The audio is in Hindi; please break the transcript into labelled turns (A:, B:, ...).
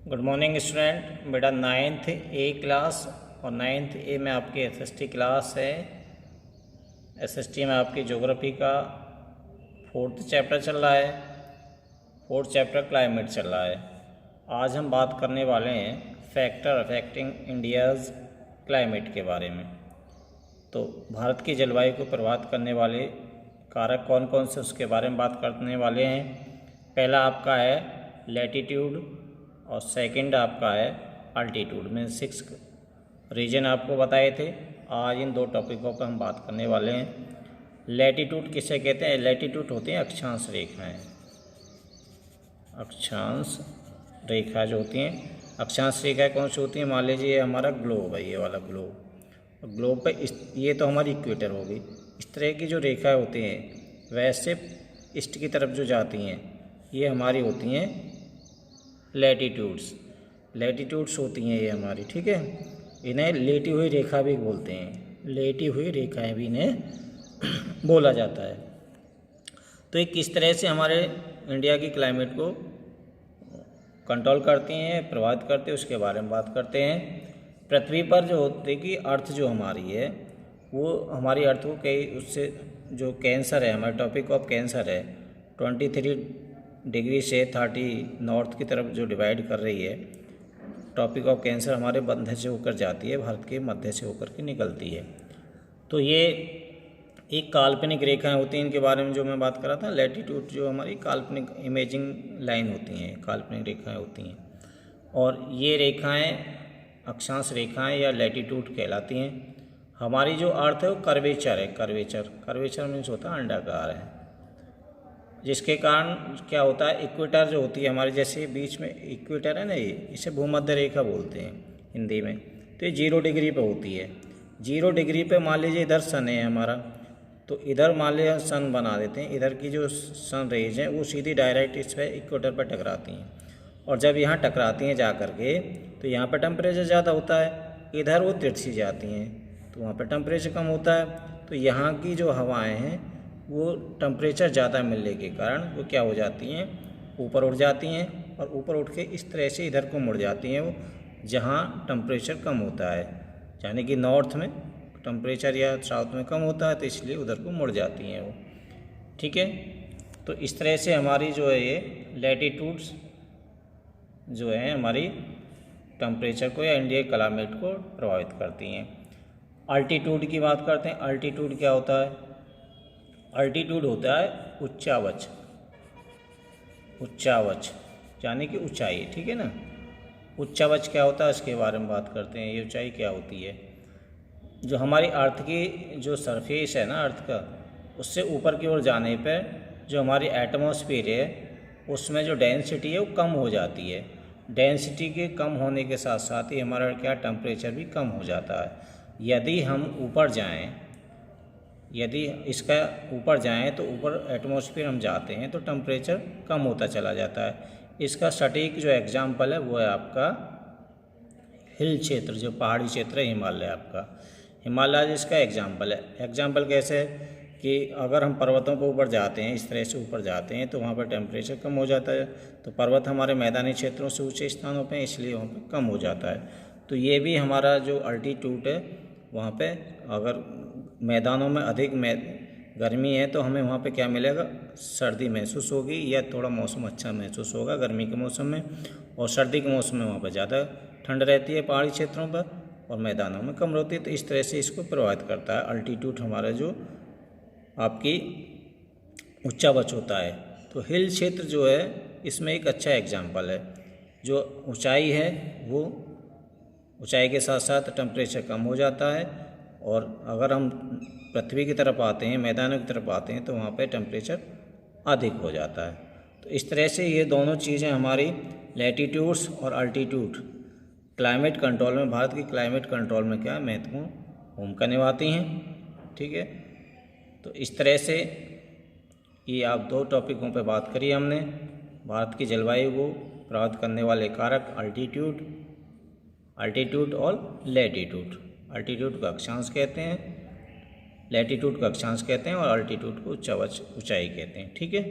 A: Good morning student. बेटा 9th ए क्लास और 9th ए में आपकी एसएसटी क्लास है। एसएसटी में आपकी ज्योग्राफी का 4th चैप्टर चल रहा है। 4th चैप्टर क्लाइमेट चल रहा है। आज हम बात करने वाले हैं फैक्टर अफेक्टिंग इंडियाज़ क्लाइमेट के बारे में। तो भारत की जलवायु को प्रभावित करने वाले कारक कौन कौन से, उसके बारे में बात करने वाले हैं। पहला आपका है लैटीट्यूड और सेकंड आपका है अल्टीट्यूड में 6 रीजन आपको बताए थे। आज इन दो टॉपिकों पर हम बात करने वाले हैं। लैटीट्यूड किसे कहते हैं? लैटीट्यूड होते हैं अक्षांश रेखाएं। अक्षांश रेखा जो होती हैं, अक्षांश रेखाएं कौन सी होती हैं? मान लीजिए ये हमारा ग्लोब है, ये वाला ग्लोब। ग्लोब पे ये तो हमारी इक्वेटर होगी। इस तरह की जो रेखाएं होती हैं वैसे ईस्ट की तरफ जो जाती हैं ये हमारी होती हैं लैटीट्यूड्स होती हैं ये हमारी, ठीक है। इन्हें लेटी हुई रेखा भी बोलते हैं। लेटी हुई रेखाएं भी इन्हें बोला जाता है। तो ये किस तरह से हमारे इंडिया की क्लाइमेट को कंट्रोल करती हैं, प्रभावित करते हैं, उसके बारे में बात करते हैं। पृथ्वी पर जो होती है कि अर्थ जो हमारी है वो हमारी अर्थ को कई उससे जो कैंसर है, हमारे टॉपिक ऑफ कैंसर है 23 डिग्री से 30 नॉर्थ की तरफ जो डिवाइड कर रही है। टॉपिक ऑफ कैंसर हमारे मध्य से होकर जाती है, भारत के मध्य से होकर के निकलती है। तो ये एक काल्पनिक रेखाएं होती हैं, इनके बारे में जो मैं बात कर रहा था। लैटीट्यूड जो हमारी काल्पनिक इमेजिंग लाइन होती हैं, काल्पनिक रेखाएं होती हैं। और ये रेखाएं अक्षांश रेखाएं या लैटीट्यूड कहलाती हैं। हमारी जो अर्थ है वो कर्वेचर है। कर्वेचर मीन्स होता है अंडाकार है, जिसके कारण क्या होता है, इक्वेटर जो होती है हमारे, जैसे बीच में इक्वेटर है ना, ये इसे भूमध्य रेखा बोलते हैं हिंदी में। तो ये 0 डिग्री पे होती है। 0 डिग्री पे मान लीजिए इधर सन है हमारा, तो इधर मान लीजिए सन बना देते हैं। इधर की जो सन रेज हैं वो सीधी डायरेक्ट इस पर इक्वेटर पर टकराती हैं। और जब यहाँ टकराती हैं जा कर के तो यहाँ पर टेम्परेचर ज़्यादा होता है, इधर वो तिरछी जाती हैं तो वहाँ पर टेम्परेचर कम होता है। तो यहाँ की जो हवाएँ हैं वो टेम्परेचर ज़्यादा मिलने के कारण वो क्या हो जाती हैं, ऊपर उठ जाती हैं। और ऊपर उठ के इस तरह से इधर को मुड़ जाती हैं वो, जहाँ टेम्परेचर कम होता है। यानी कि नॉर्थ में टेम्परेचर या साउथ में कम होता है तो इसलिए उधर को मुड़ जाती हैं वो, ठीक है। तो इस तरह से हमारी जो है ये लैटीट्यूड्स जो है हमारी टेम्परेचर को या इंडिया क्लाइमेट को प्रभावित करती हैं। अल्टीट्यूड की बात करते हैं। अल्टीट्यूड क्या होता है? अल्टीट्यूड होता है उच्चावच यानी कि ऊंचाई, ठीक है ना। उच्चावच क्या होता है इसके बारे में बात करते हैं। ये ऊंचाई क्या होती है? जो हमारी अर्थ की जो सरफेस है ना अर्थ का, उससे ऊपर की ओर जाने पर जो हमारी एटमॉस्फेयर है उसमें जो डेंसिटी है वो कम हो जाती है। डेंसिटी के कम होने के साथ साथ ही हमारा क्या टेम्परेचर भी कम हो जाता है। यदि हम ऊपर जाएं, यदि इसका ऊपर जाएं तो ऊपर एटमॉस्फेयर हम जाते हैं तो टेम्परेचर कम होता चला जाता है। इसका सटीक जो एग्जाम्पल है वो है आपका हिल क्षेत्र, जो पहाड़ी क्षेत्र है हिमालय। आपका हिमालय इसका एग्जाम्पल है। एग्जाम्पल कैसे है कि अगर हम पर्वतों पर ऊपर जाते हैं, इस तरह से ऊपर जाते हैं तो वहाँ पर टेम्परेचर कम हो जाता है। तो पर्वत हमारे मैदानी क्षेत्रों से ऊँचे स्थानों पर, इसलिए वहाँ पर कम हो जाता है। तो ये भी हमारा जो अल्टीट्यूड है वहाँ पे अगर मैदानों में अधिक गर्मी है तो हमें वहाँ पे क्या मिलेगा, सर्दी महसूस होगी या थोड़ा मौसम अच्छा महसूस होगा गर्मी के मौसम में। और सर्दी के मौसम में वहाँ पर ज़्यादा ठंड रहती है पहाड़ी क्षेत्रों पर और मैदानों में कम रहती है। तो इस तरह से इसको प्रभावित करता है अल्टीट्यूड हमारा जो आपकी उच्चावच होता है। तो हिल क्षेत्र जो है इसमें एक अच्छा एग्जाम्पल है। जो ऊँचाई है वो ऊंचाई के साथ साथ टेम्परेचर कम हो जाता है। और अगर हम पृथ्वी की तरफ आते हैं, मैदानों की तरफ आते हैं तो वहाँ पे टेम्परेचर अधिक हो जाता है। तो इस तरह से ये दोनों चीज़ें हमारी लैटीट्यूड्स और अल्टीट्यूड क्लाइमेट कंट्रोल में, भारत की क्लाइमेट कंट्रोल में क्या महत्वपूर्ण भूमिका निभाती हैं, ठीक है। तो इस तरह से ये आप दो टॉपिकों पर बात करी हमने। भारत की जलवायु को प्रभावित करने वाले कारक अल्टीट्यूड और लैटीट्यूड। अल्टीट्यूड को अक्षांश कहते हैं, लैटीट्यूड को अक्षांश कहते हैं और अल्टीट्यूड को ऊंचाई कहते हैं, ठीक है।